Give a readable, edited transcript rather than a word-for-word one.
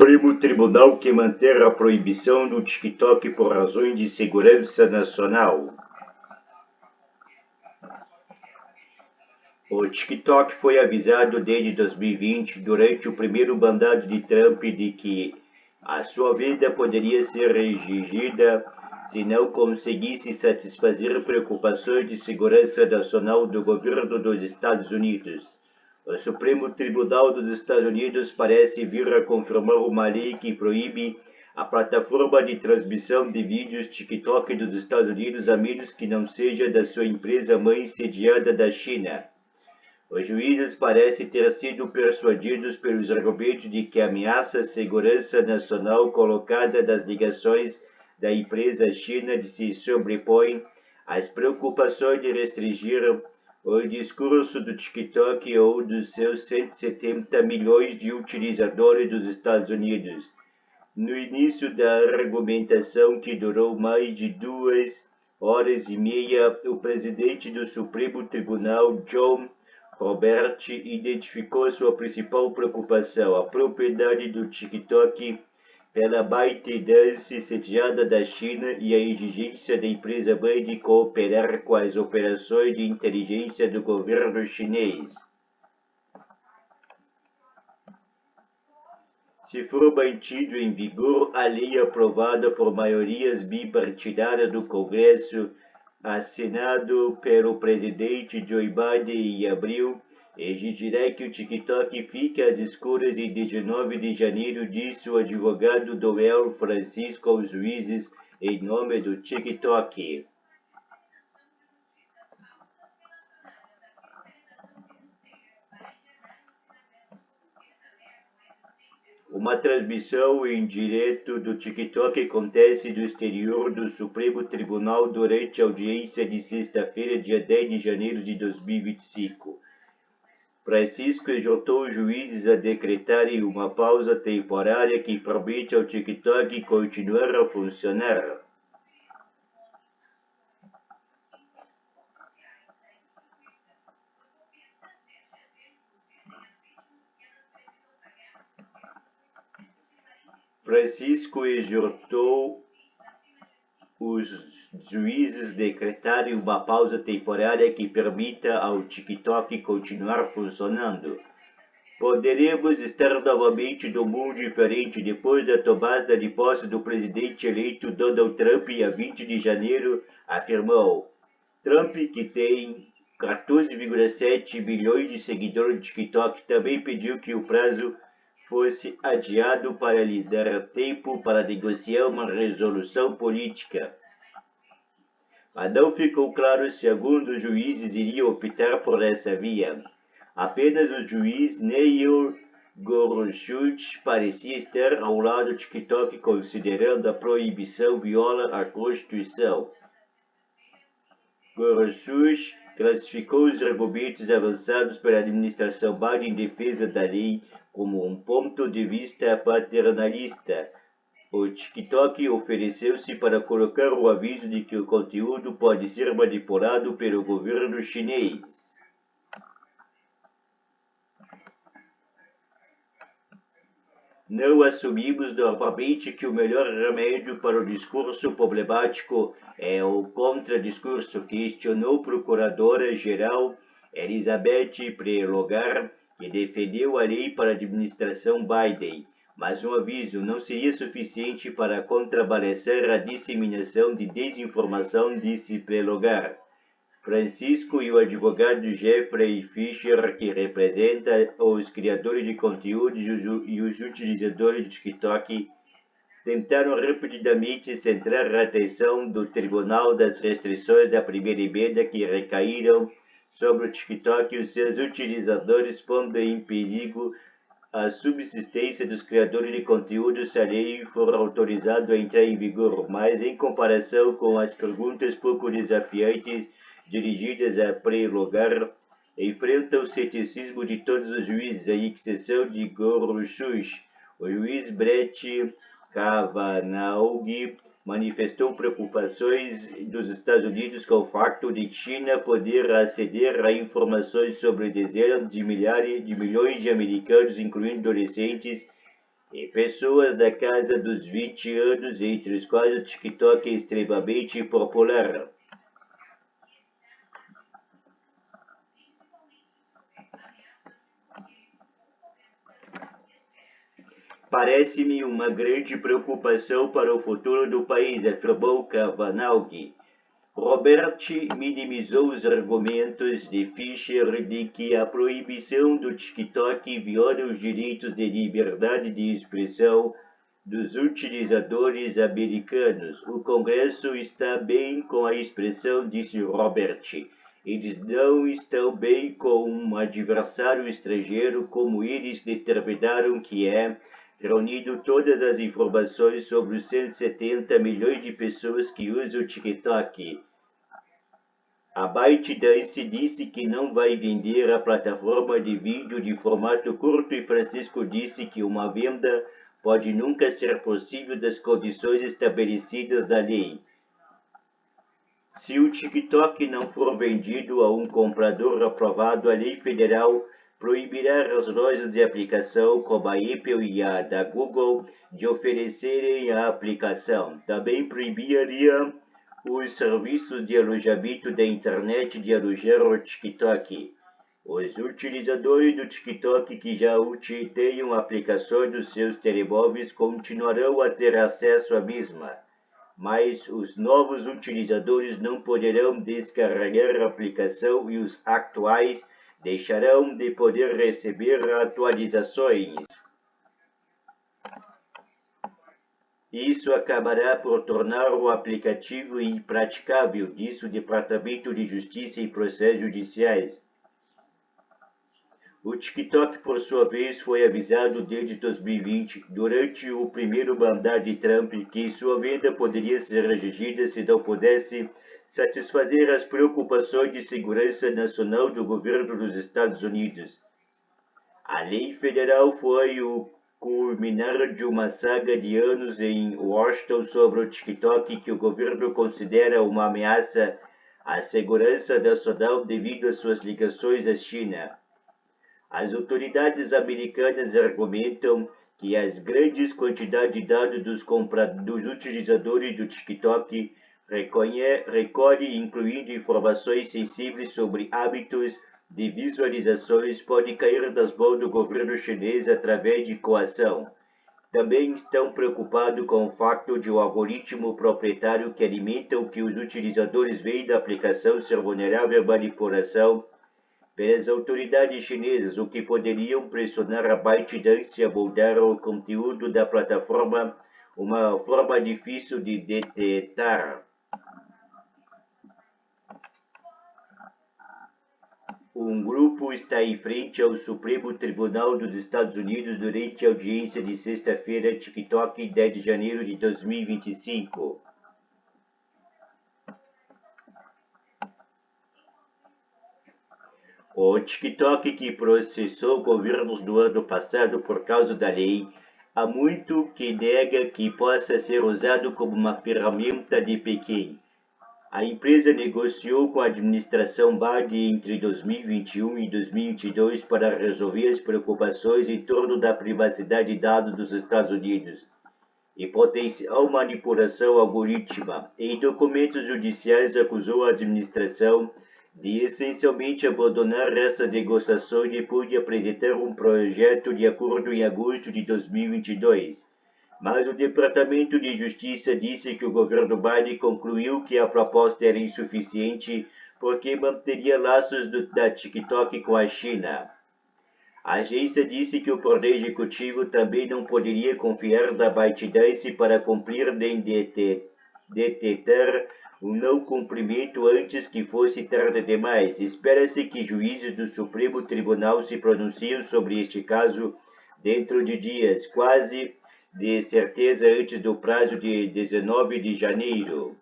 Supremo Tribunal quer manter a proibição do TikTok por razões de segurança nacional. O TikTok foi avisado desde 2020, durante o primeiro mandato de Trump, de que a sua vida poderia ser restringida se não conseguisse satisfazer preocupações de segurança nacional do governo dos Estados Unidos. O Supremo Tribunal dos Estados Unidos parece vir a confirmar uma lei que proíbe a plataforma de transmissão de vídeos TikTok dos Estados Unidos, a menos que não seja da sua empresa mãe sediada da China. Os juízes parecem ter sido persuadidos pelos argumentos de que a ameaça à segurança nacional colocada das ligações da empresa China se sobrepõe às preocupações de restringir o discurso do TikTok ou dos seus 170 milhões de utilizadores dos Estados Unidos. No início da argumentação, que durou mais de 2 horas e meia, o presidente do Supremo Tribunal, John Roberts, identificou sua principal preocupação: a propriedade do TikTok pela ByteDance sediada da China e a exigência da empresa mãe de cooperar com as operações de inteligência do governo chinês. Se for mantido em vigor, a lei aprovada por maiorias bipartidárias do Congresso, assinado pelo presidente Joe Biden em abril, exigirá que o TikTok fique às escuras em 19 de janeiro, disse o advogado Doel Francisco aos juízes em nome do TikTok. Uma transmissão em direto do TikTok acontece do exterior do Supremo Tribunal durante a audiência de sexta-feira, dia 10 de janeiro de 2025. Francisco exortou os juízes a decretarem uma pausa temporária que permite ao TikTok continuar a funcionar. Francisco exortou os juízes a decretarem uma pausa temporária que permita ao TikTok continuar funcionando. Poderemos estar novamente num mundo diferente depois da tomada de posse do presidente eleito Donald Trump a 20 de janeiro, afirmou. Trump, que tem 14,7 milhões de seguidores no TikTok, também pediu que o prazo fosse adiado para lhe dar tempo para negociar uma resolução política. Mas não ficou claro se algum dos juízes iria optar por essa via. Apenas o juiz Neil Gorsuch parecia estar ao lado do TikTok, considerando a proibição viola a Constituição. Gorsuch classificou os argumentos avançados pela administração Biden em defesa da lei como um ponto de vista paternalista. O TikTok ofereceu-se para colocar o aviso de que o conteúdo pode ser manipulado pelo governo chinês. Não assumimos normalmente que o melhor remédio para o discurso problemático é o contradiscurso, questionou Procuradora-Geral Elizabeth Prelogar, que defendeu a lei para a administração Biden. Mas um aviso não seria suficiente para contrabalançar a disseminação de desinformação, disse Prelogar. Francisco e o advogado Jeffrey Fisher, que representa os criadores de conteúdo e os utilizadores do TikTok, tentaram rapidamente centrar a atenção do Tribunal das restrições da primeira emenda que recaíram sobre o TikTok e os seus utilizadores, pondo em perigo a subsistência dos criadores de conteúdo se a lei for autorizada a entrar em vigor. Mas, em comparação com as perguntas pouco desafiantes dirigidas a Prelogar, enfrenta o ceticismo de todos os juízes, à exceção de Gorsuch. O juiz Brett Kavanaugh manifestou preocupações dos Estados Unidos com o facto de China poder aceder a informações sobre dezenas de milhões de americanos, incluindo adolescentes, e pessoas da casa dos 20 anos, entre os quais o TikTok é extremamente popular. Parece-me uma grande preocupação para o futuro do país, afirmou Kavanagh. Robert minimizou os argumentos de Fischer de que a proibição do TikTok viola os direitos de liberdade de expressão dos utilizadores americanos. O Congresso está bem com a expressão, disse Robert. Eles não estão bem com um adversário estrangeiro como eles determinaram que é, reunindo todas as informações sobre os 170 milhões de pessoas que usam o TikTok. A ByteDance disse que não vai vender a plataforma de vídeo de formato curto e Francisco disse que uma venda pode nunca ser possível das condições estabelecidas na lei. Se o TikTok não for vendido a um comprador aprovado, a lei federal proibirá as lojas de aplicação como a Apple e a da Google de oferecerem a aplicação. Também proibiria os serviços de alojamento da internet de alojar o TikTok. Os utilizadores do TikTok que já tenham aplicações dos seus telemóveis continuarão a ter acesso à mesma, mas os novos utilizadores não poderão descarregar a aplicação e os atuais deixarão de poder receber atualizações. Isso acabará por tornar o aplicativo impraticável, disse o Departamento de Justiça e Processos Judiciais. O TikTok, por sua vez, foi avisado desde 2020, durante o primeiro mandato de Trump, que sua venda poderia ser exigida se não pudesse satisfazer as preocupações de segurança nacional do governo dos Estados Unidos. A lei federal foi o culminar de uma saga de anos em Washington sobre o TikTok que o governo considera uma ameaça à segurança nacional devido às suas ligações à China. As autoridades americanas argumentam que as grandes quantidades de dados dos utilizadores do TikTok recolhem, incluindo informações sensíveis sobre hábitos de visualizações, pode cair nas mãos do governo chinês através de coação. Também estão preocupados com o fato de o algoritmo proprietário que alimenta o que os utilizadores veem da aplicação ser vulnerável à manipulação pelas autoridades chinesas, o que poderiam pressionar a ByteDance a mudar o conteúdo da plataforma, uma forma difícil de detectar. Um grupo está em frente ao Supremo Tribunal dos Estados Unidos durante a audiência de sexta-feira, TikTok, 10 de janeiro de 2025. O TikTok, que processou governos do ano passado por causa da lei, há muito que nega que possa ser usado como uma ferramenta de Pequim. A empresa negociou com a administração Biden entre 2021 e 2022 para resolver as preocupações em torno da privacidade de dados dos Estados Unidos e potencial manipulação algorítmica. Em documentos judiciais, acusou a administração de essencialmente abandonar essa negociação depois de apresentar um projeto de acordo em agosto de 2022. Mas o Departamento de Justiça disse que o governo Biden concluiu que a proposta era insuficiente porque manteria laços da TikTok com a China. A agência disse que o Poder Executivo também não poderia confiar na ByteDance para cumprir nem detectar o não cumprimento antes que fosse tarde demais. Espera-se que juízes do Supremo Tribunal se pronunciem sobre este caso dentro de dias, quase de certeza antes do prazo de 19 de janeiro.